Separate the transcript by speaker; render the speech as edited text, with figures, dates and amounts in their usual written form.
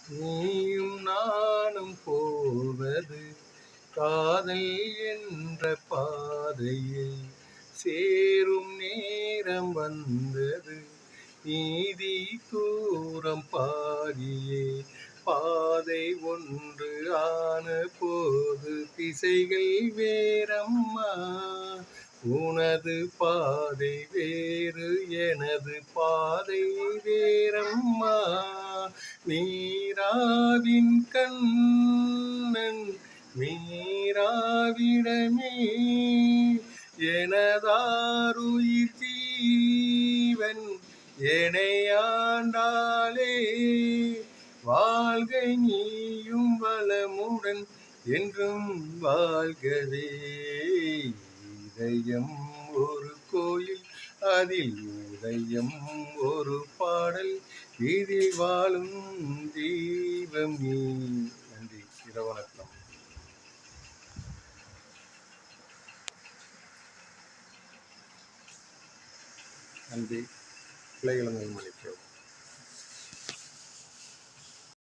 Speaker 1: நீயும் நானும் போவது காதல் என்ற பாதையில் சேரும் நேரம் வந்தது. நீதி தூரம் பாதியே பாதை ஒன்று ஆன போது திசைகள் வேறம்மா. உனது பாதை வேறு, எனது பாதை வேறம்மா. மீராவின் கண்ணன் மீராவிடமே எனதாருயிர் ஜீவன் எனையாண்டாலே. வாழ்க நீயும் வளமுடன் என்றும் வாழ்கவே. இதயம் ஒரு கோயில், அதில் உதயம் ஒரு பாடல், இதில் வாழும் தெய்வம் நீ. நன்றி. இரவணக்கம். நன்றி. பிள்ளைகளை மன்னிக்கவும்.